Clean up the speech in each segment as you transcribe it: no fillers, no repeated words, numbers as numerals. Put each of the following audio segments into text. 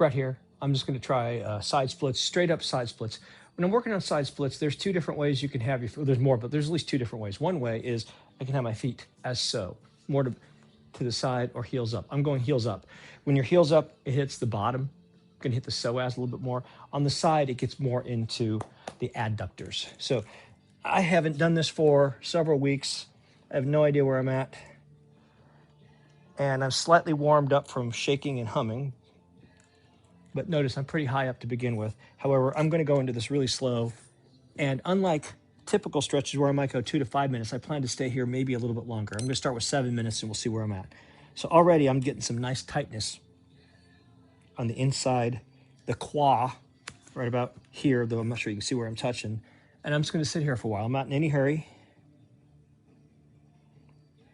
right here, I'm just going to try side splits, straight up side splits. When I'm working on side splits, there's two different ways you can have your, there's more, but there's at least two different ways. One way is I can have my feet as so, more to the side or heels up. I'm going heels up. When your heels up, it hits the bottom. Going to hit the psoas a little bit more. On the side, it gets more into the adductors. So I haven't done this for several weeks. I have no idea where I'm at. And I'm slightly warmed up from shaking and humming. But notice I'm pretty high up to begin with. However, I'm going to go into this really slow. And unlike typical stretches where I might go 2 to 5 minutes, I plan to stay here maybe a little bit longer. I'm going to start with 7 minutes and we'll see where I'm at. So already I'm getting some nice tightness on the inside, the quad, right about here, though I'm not sure you can see where I'm touching. And I'm just going to sit here for a while. I'm not in any hurry.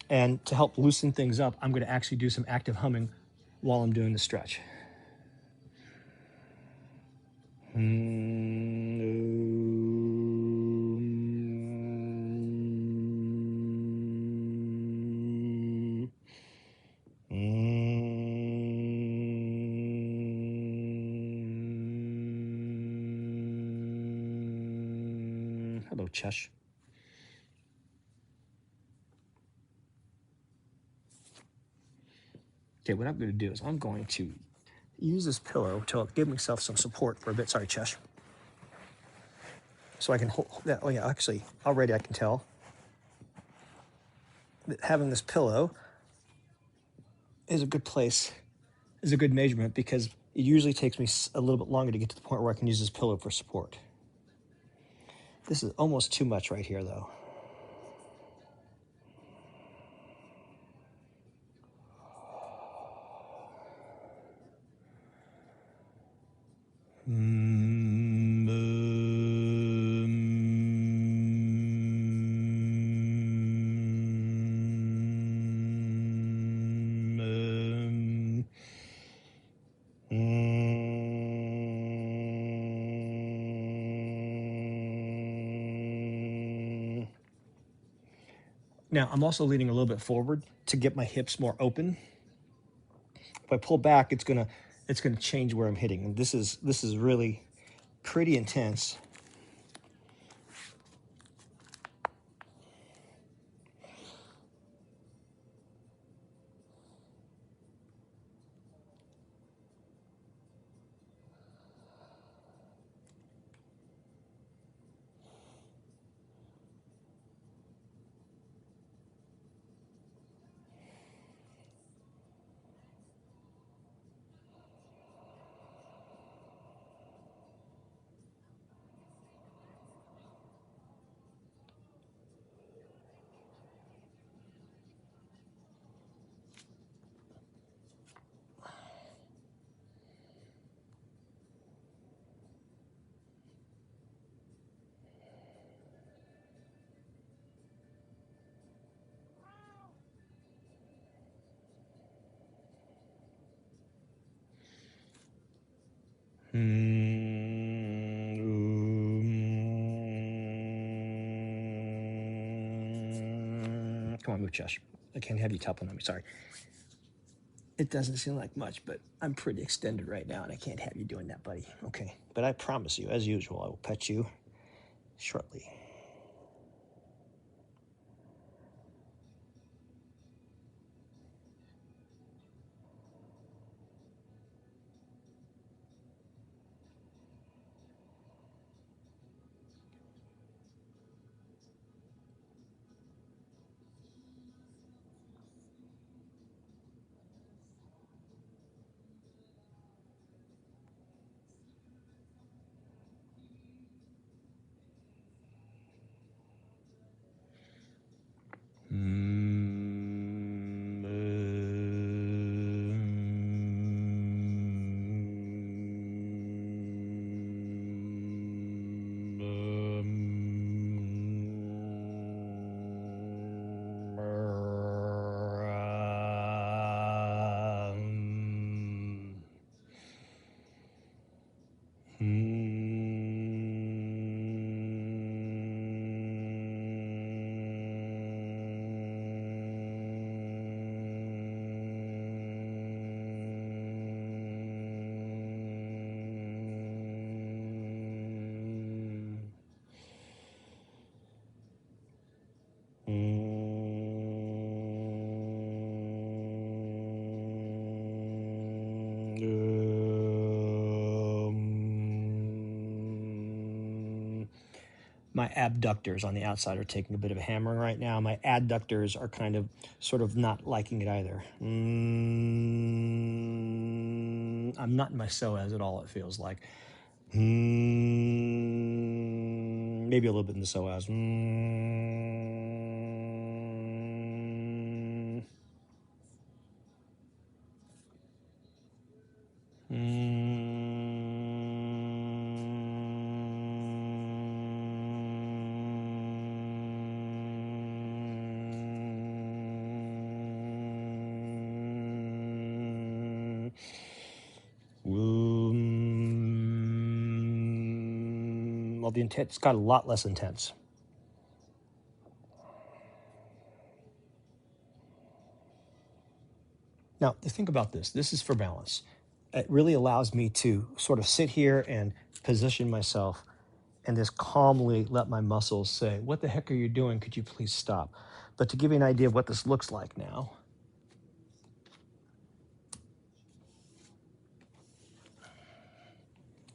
And to help loosen things up, I'm going to actually do some active humming while I'm doing the stretch. Hello, Chesh. Okay, what I'm going to do is I'm going to use this pillow to give myself some support for a bit. Sorry, Chesh. So I can hold that. Oh, yeah, actually, already I can tell that having this pillow is a good place, is a good measurement, because it usually takes me a little bit longer to get to the point where I can use this pillow for support. This is almost too much right here, though. Now, I'm also leaning a little bit forward to get my hips more open. If I pull back, it's gonna change where I'm hitting. And this is really pretty intense. Come on, Muchash. I can't have you toppling on me, sorry. It doesn't seem like much, but I'm pretty extended right now, and I can't have you doing that, buddy. Okay, but I promise you, as usual, I will pet you shortly. my abductors on the outside are taking a bit of a hammering right now. My adductors are kind of sort of not liking it either. I'm not in my psoas at all, it feels like. Maybe a little bit in the psoas. Well, the intense got a lot less intense. Now, think about this. This is for balance. It really allows me to sort of sit here and position myself and just calmly let my muscles say, what the heck are you doing? Could you please stop? But to give you an idea of what this looks like now,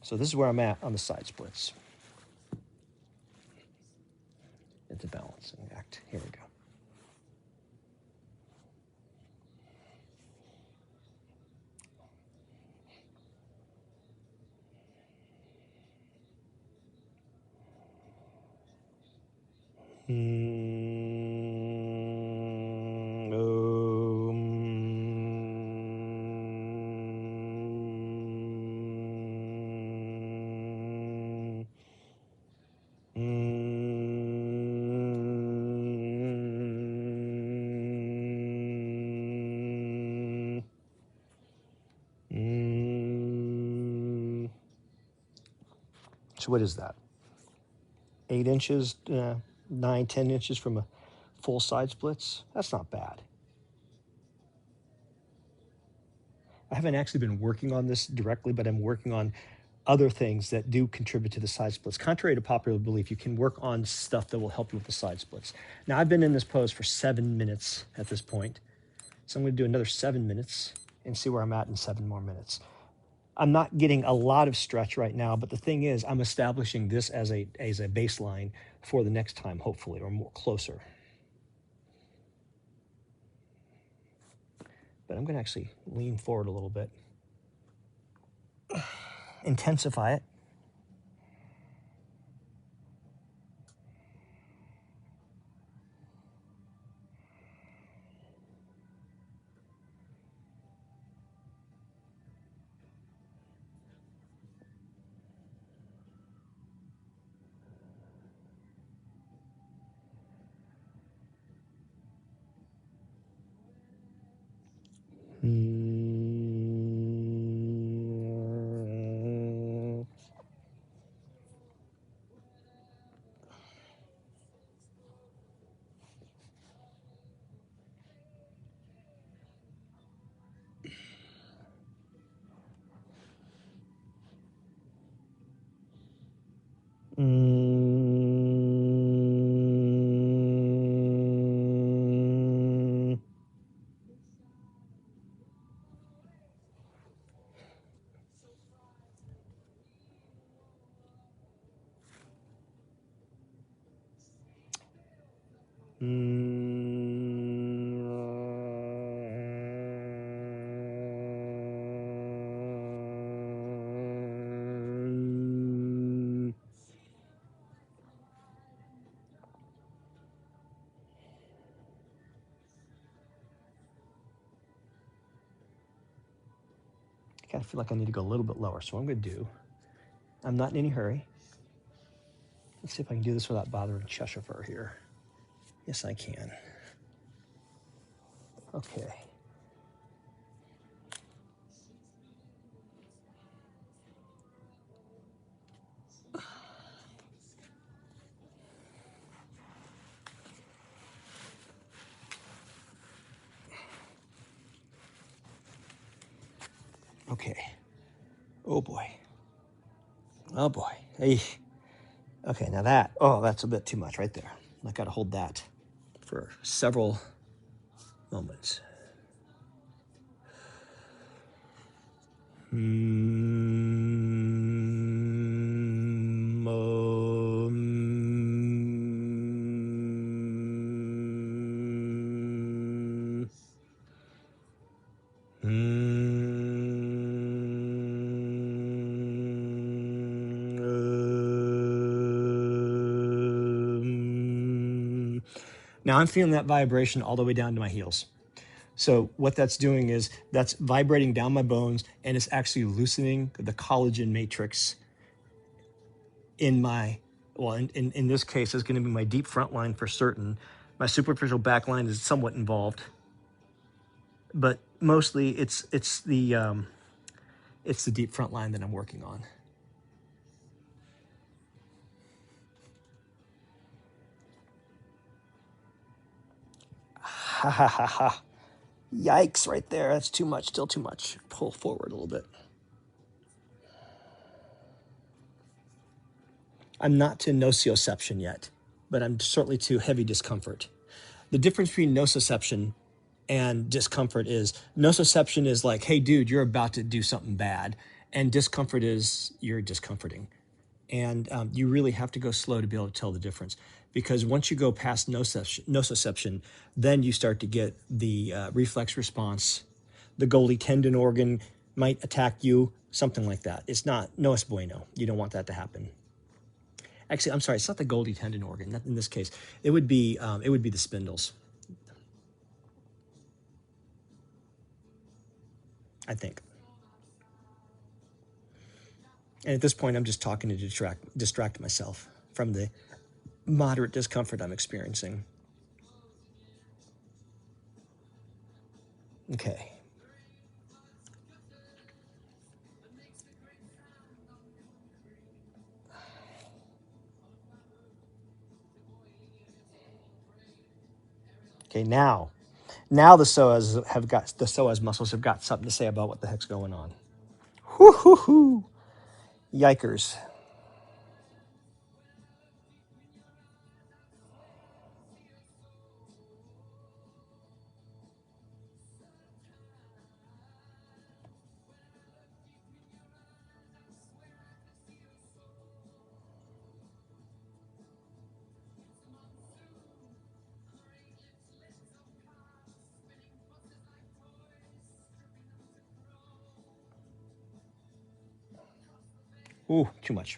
so this is where I'm at on the side splits. It's a balancing act. Here we go. So what is that? 8 inches, 9, 10 inches from a full side splits? That's not bad. I haven't actually been working on this directly, but I'm working on other things that do contribute to the side splits. Contrary to popular belief, you can work on stuff that will help you with the side splits. Now, I've been in this pose for 7 minutes at this point, so I'm going to do another 7 minutes and see where I'm at in 7 more minutes. I'm not getting a lot of stretch right now, but the thing is, I'm establishing this as a baseline for the next time, hopefully, or more closer. But I'm going to actually lean forward a little bit, intensify it. I kind of feel like I need to go a little bit lower. So what I'm going to do, I'm not in any hurry. Let's see if I can do this without bothering Cheshire Fur here. Yes, I can. Okay. Okay. Oh boy. Oh boy. Hey. Okay, now that's a bit too much right there. I got to hold that for several moments. Now I'm feeling that vibration all the way down to my heels. So what that's doing is that's vibrating down my bones, and it's actually loosening the collagen matrix in my, well, in this case, it's going to be my deep front line for certain. My superficial back line is somewhat involved, but mostly it's the deep front line that I'm working on. Ha ha ha ha. Yikes, right there. That's too much, still too much. Pull forward a little bit. I'm not to nociception yet, but I'm certainly to heavy discomfort. The difference between nociception and discomfort is nociception is like, hey, dude, you're about to do something bad. And discomfort is you're discomforting. And you really have to go slow to be able to tell the difference. Because once you go past nociception, then you start to get the reflex response. The Golgi tendon organ might attack you, something like that. It's not, no es bueno. You don't want that to happen. Actually, I'm sorry, it's not the Golgi tendon organ. Not in this case. It would be the spindles, I think. And at this point, I'm just talking to distract myself from the moderate discomfort I'm experiencing. Okay. Okay, now the psoas muscles have got something to say about what the heck's going on. Whoo hoo hoo. Yikers. Ooh, too much.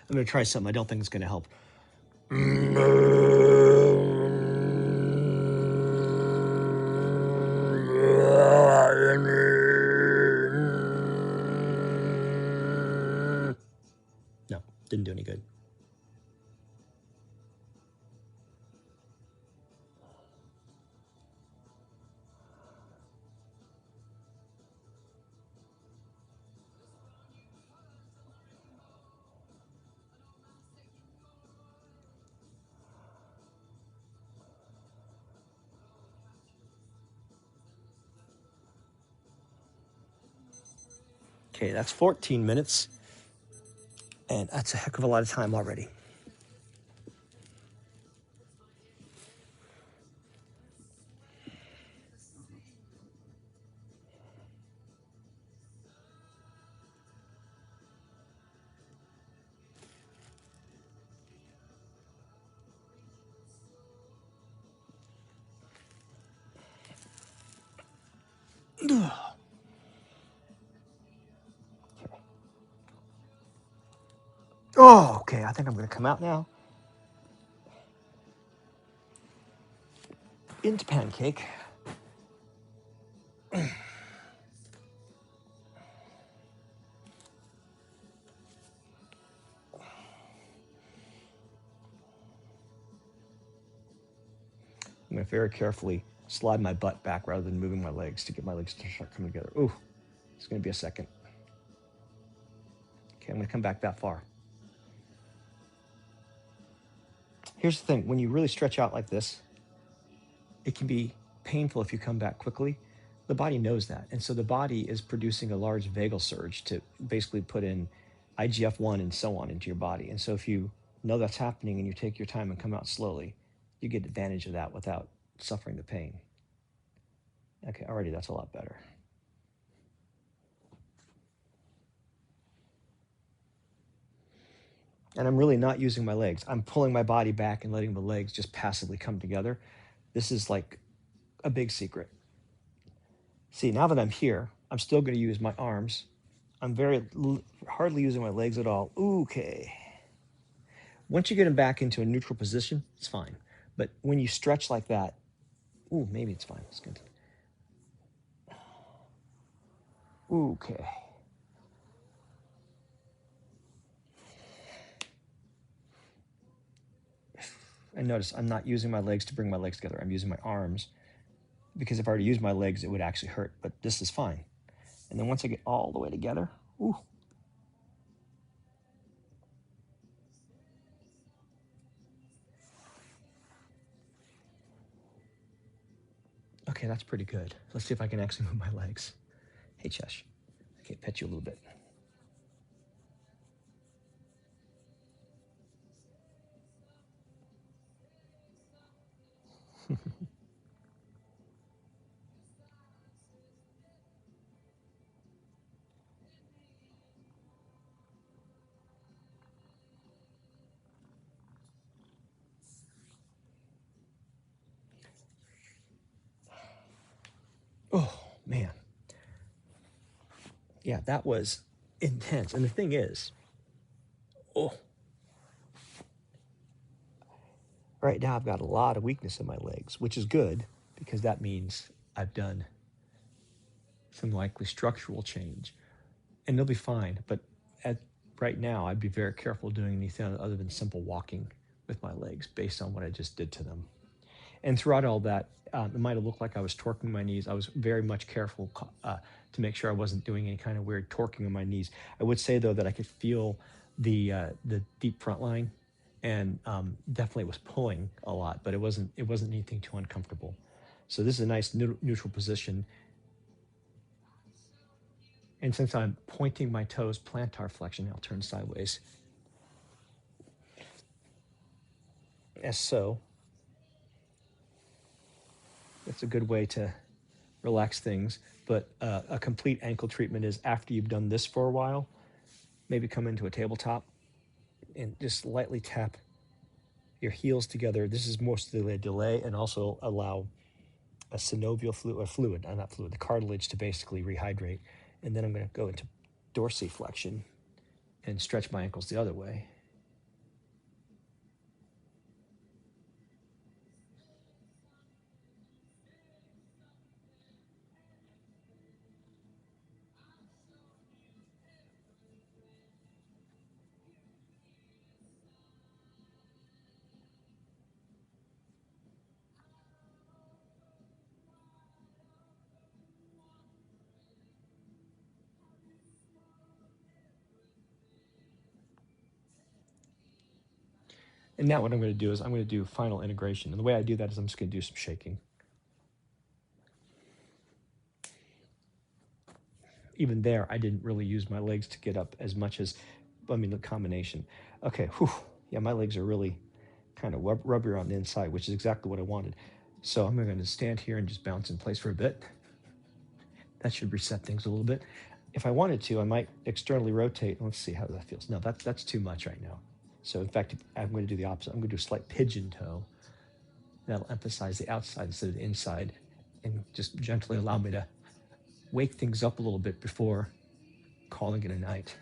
I'm going to try something I don't think it's going to help. No, didn't do any good. Okay, that's 14 minutes. And that's a heck of a lot of time already. Oh, okay. I think I'm going to come out now. Into pancake. I'm going to very carefully slide my butt back rather than moving my legs to get my legs to start coming together. Ooh, it's going to be a second. Okay, I'm going to come back that far. Here's the thing. When you really stretch out like this, it can be painful if you come back quickly. The body knows that. And so the body is producing a large vagal surge to basically put in IGF-1 and so on into your body. And so if you know that's happening and you take your time and come out slowly, you get advantage of that without suffering the pain. Okay, already that's a lot better. And I'm really not using my legs. I'm pulling my body back and letting the legs just passively come together. This is like a big secret. See, now that I'm here, I'm still going to use my arms. I'm hardly using my legs at all. Okay. Once you get them back into a neutral position, it's fine. But when you stretch like that, ooh, maybe it's fine. It's good. Okay. And notice I'm not using my legs to bring my legs together. I'm using my arms because if I were to use my legs, it would actually hurt. But this is fine. And then once I get all the way together, ooh. Okay, that's pretty good. Let's see if I can actually move my legs. Hey, Chesh. Okay, pet you a little bit. Oh, man. Yeah, that was intense. And the thing is, right now I've got a lot of weakness in my legs, which is good because that means I've done some likely structural change. And they'll be fine. But right now, I'd be very careful doing anything other than simple walking with my legs based on what I just did to them. And throughout all that, it might have looked like I was torquing my knees. I was very much careful to make sure I wasn't doing any kind of weird torquing of my knees. I would say, though, that I could feel the deep front line, and definitely was pulling a lot, but it wasn't anything too uncomfortable. So this is a nice neutral position. And since I'm pointing my toes plantar flexion, I'll turn sideways. As so. That's a good way to relax things. But a complete ankle treatment is after you've done this for a while, maybe come into a tabletop and just lightly tap your heels together. This is mostly a delay and also allow a synovial fluid, not fluid, the cartilage to basically rehydrate. And then I'm going to go into dorsiflexion and stretch my ankles the other way. And now what I'm going to do is I'm going to do final integration. And the way I do that is I'm just going to do some shaking. Even there, I didn't really use my legs to get up as much as, the combination. Okay, whew. Yeah, my legs are really kind of rubbery on the inside, which is exactly what I wanted. So I'm going to stand here and just bounce in place for a bit. That should reset things a little bit. If I wanted to, I might externally rotate. Let's see how that feels. No, that's too much right now. So in fact, I'm going to do the opposite. I'm going to do a slight pigeon toe. That'll emphasize the outside instead of the inside and just gently allow me to wake things up a little bit before calling it a night.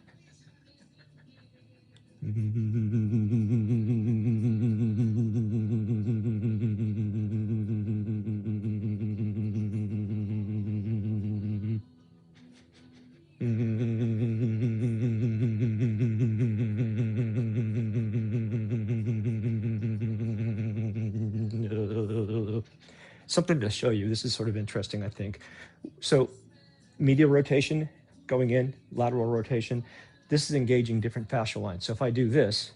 something to show you. This is sort of interesting, I think. So medial rotation going in, lateral rotation. This is engaging different fascial lines. So if I do this,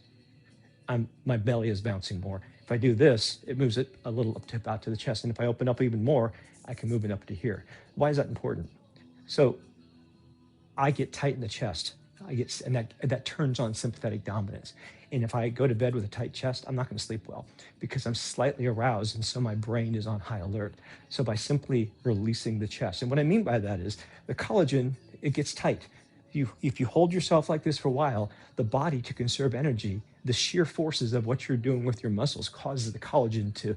my belly is bouncing more. If I do this, it moves it a little up to about to the chest. And if I open up even more, I can move it up to here. Why is that important? So I get tight in the chest. And that turns on sympathetic dominance. And if I go to bed with a tight chest, I'm not going to sleep well because I'm slightly aroused, and so my brain is on high alert. So by simply releasing the chest, and what I mean by that is the collagen, it gets tight. If you hold yourself like this for a while, the body, to conserve energy, the sheer forces of what you're doing with your muscles causes the collagen to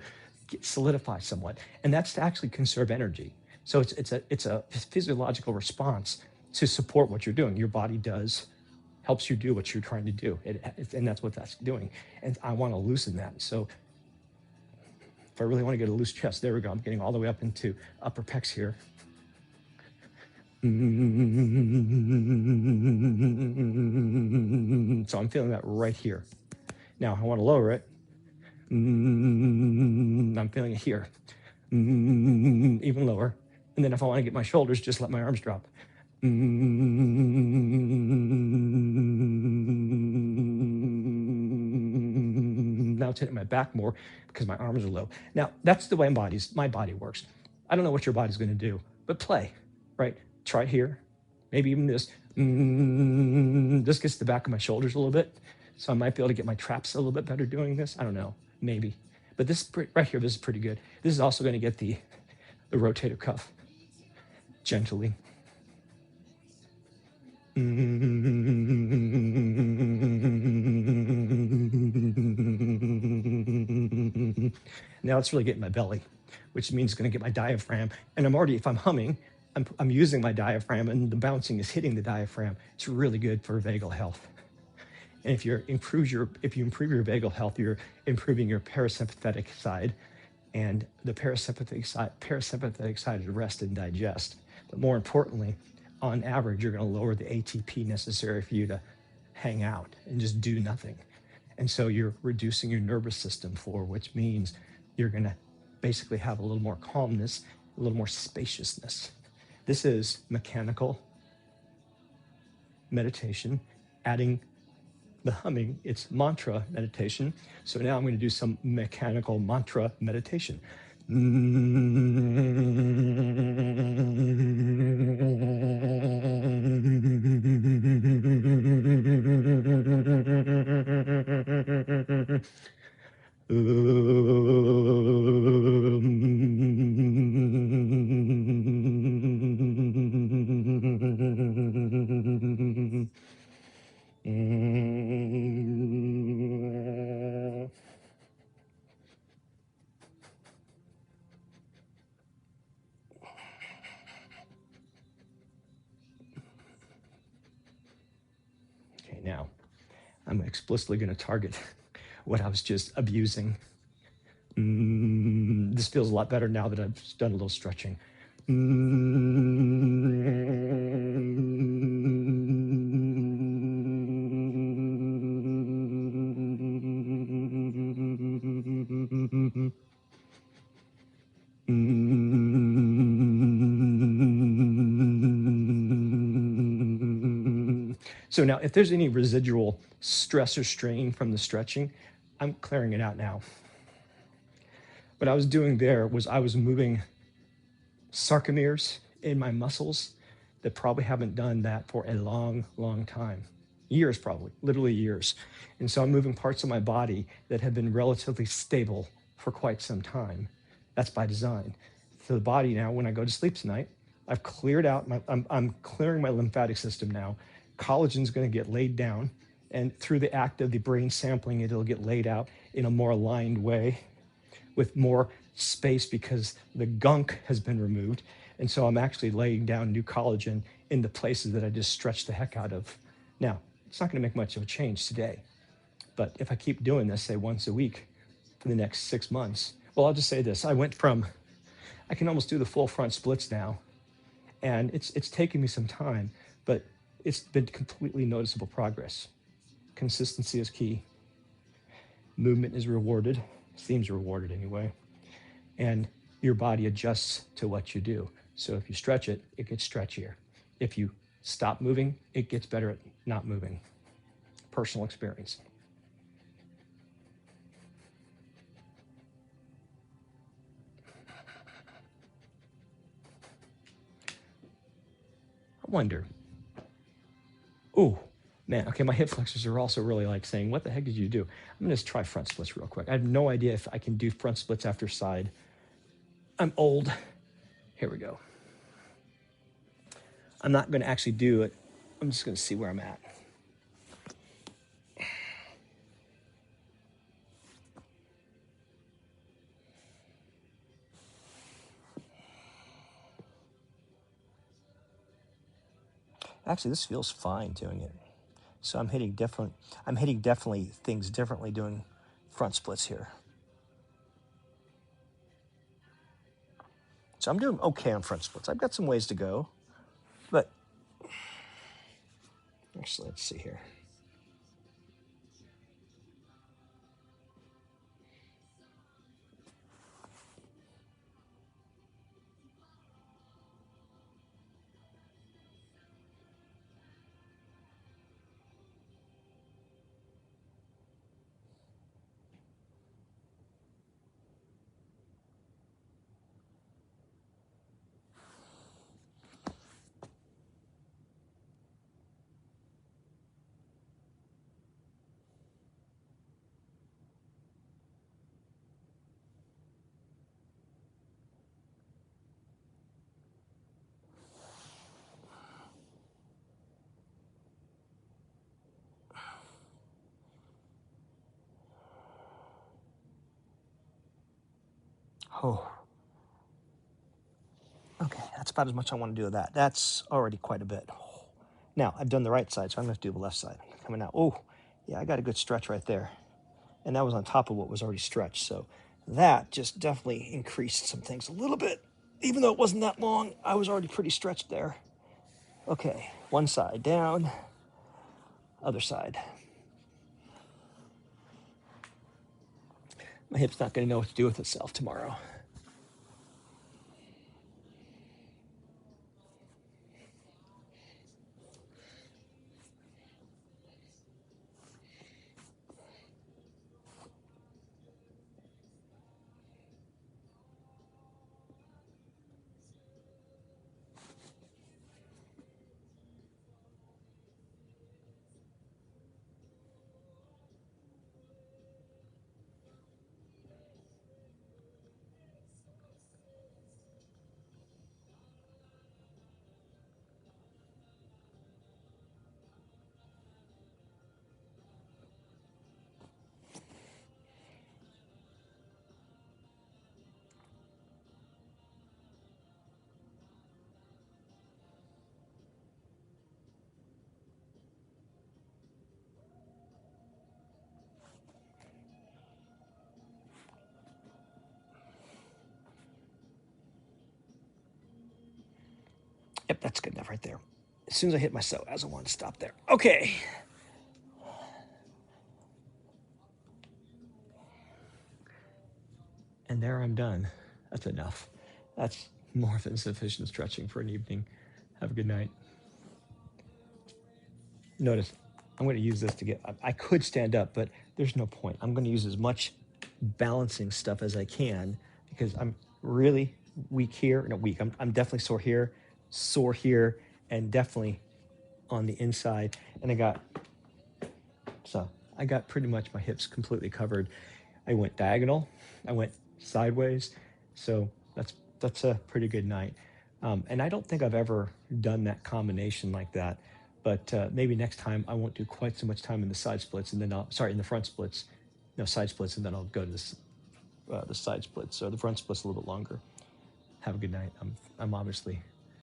solidify somewhat, and that's to actually conserve energy. So it's a physiological response to support what you're doing. Your body helps you do what you're trying to do, and that's what that's doing. And I want to loosen that. So if I really want to get a loose chest, there we go. I'm getting all the way up into upper pecs here. So I'm feeling that right here. Now I want to lower it. I'm feeling it here. Even lower. And then if I want to get my shoulders, just let my arms drop. Now it's hitting my back more because my arms are low. Now, that's the way my body works. I don't know what your body's going to do, but play, right? Try here, maybe even this. This gets the back of my shoulders a little bit, so I might be able to get my traps a little bit better doing this. I don't know, maybe. But this right here, this is pretty good. This is also going to get the rotator cuff gently. Now it's really getting my belly, which means it's going to get my diaphragm. And if I'm humming, I'm using my diaphragm, and the bouncing is hitting the diaphragm. It's really good for vagal health. And if you improve your vagal health, you're improving your parasympathetic side, and the parasympathetic side is rest and digest. But more importantly, on average, you're going to lower the ATP necessary for you to hang out and just do nothing. And so you're reducing your nervous system floor, which means you're going to basically have a little more calmness, a little more spaciousness. This is mechanical meditation, adding the humming, it's mantra meditation. So now I'm going to do some mechanical mantra meditation. Okay, now I'm explicitly going to target what I was just abusing. This feels a lot better now that I've done a little stretching. So now, if there's any residual stress or strain from the stretching, I'm clearing it out now. What I was doing there was I was moving sarcomeres in my muscles that probably haven't done that for a long, long time. Years, probably, literally years. And so I'm moving parts of my body that have been relatively stable for quite some time. That's by design. So the body now, when I go to sleep tonight, I've cleared out, I'm clearing my lymphatic system now. Collagen's going to get laid down, and through the act of the brain sampling, it'll get laid out in a more aligned way with more space because the gunk has been removed. And so I'm actually laying down new collagen in the places that I just stretched the heck out of. Now, it's not going to make much of a change today, but if I keep doing this, say once a week for the next 6 months, well, I'll just say this. I can almost do the full front splits now, and it's taken me some time, but it's been completely noticeable progress. Consistency is key. Movement is rewarded. Seems rewarded anyway. And your body adjusts to what you do. So if you stretch it, it gets stretchier. If you stop moving, it gets better at not moving. Personal experience. I wonder. Oh, man. Okay, my hip flexors are also really like saying, what the heck did you do? I'm going to just try front splits real quick. I have no idea if I can do front splits after side. I'm old. Here we go. I'm not going to actually do it. I'm just going to see where I'm at. Actually, this feels fine doing it. So I'm hitting definitely things differently doing front splits here. So I'm doing okay on front splits. I've got some ways to go, but actually, let's see here. Oh, okay, that's about as much I want to do of that. That's already quite a bit. Now, I've done the right side, so I'm going to do the left side. Coming out. Oh, yeah, I got a good stretch right there. And that was on top of what was already stretched. So that just definitely increased some things a little bit. Even though it wasn't that long, I was already pretty stretched there. Okay, one side down, other side. My hip's not going to know what to do with itself tomorrow. Yep, that's good enough right there. As soon as I hit my psoas, I want to stop there. Okay. And there I'm done. That's enough. That's more than sufficient stretching for an evening. Have a good night. Notice, I'm going to use this to get, I could stand up, but there's no point. I'm going to use as much balancing stuff as I can because I'm really weak here. No, weak. I'm definitely sore here, and definitely on the inside. And I got pretty much my hips completely covered. I went diagonal, I went sideways. So that's a pretty good night. And I don't think I've ever done that combination like that. But maybe next time I won't do quite so much time in the side splits, and then in the front splits, no side splits, and then I'll go to the side splits. So the front splits a little bit longer. Have a good night. I'm obviously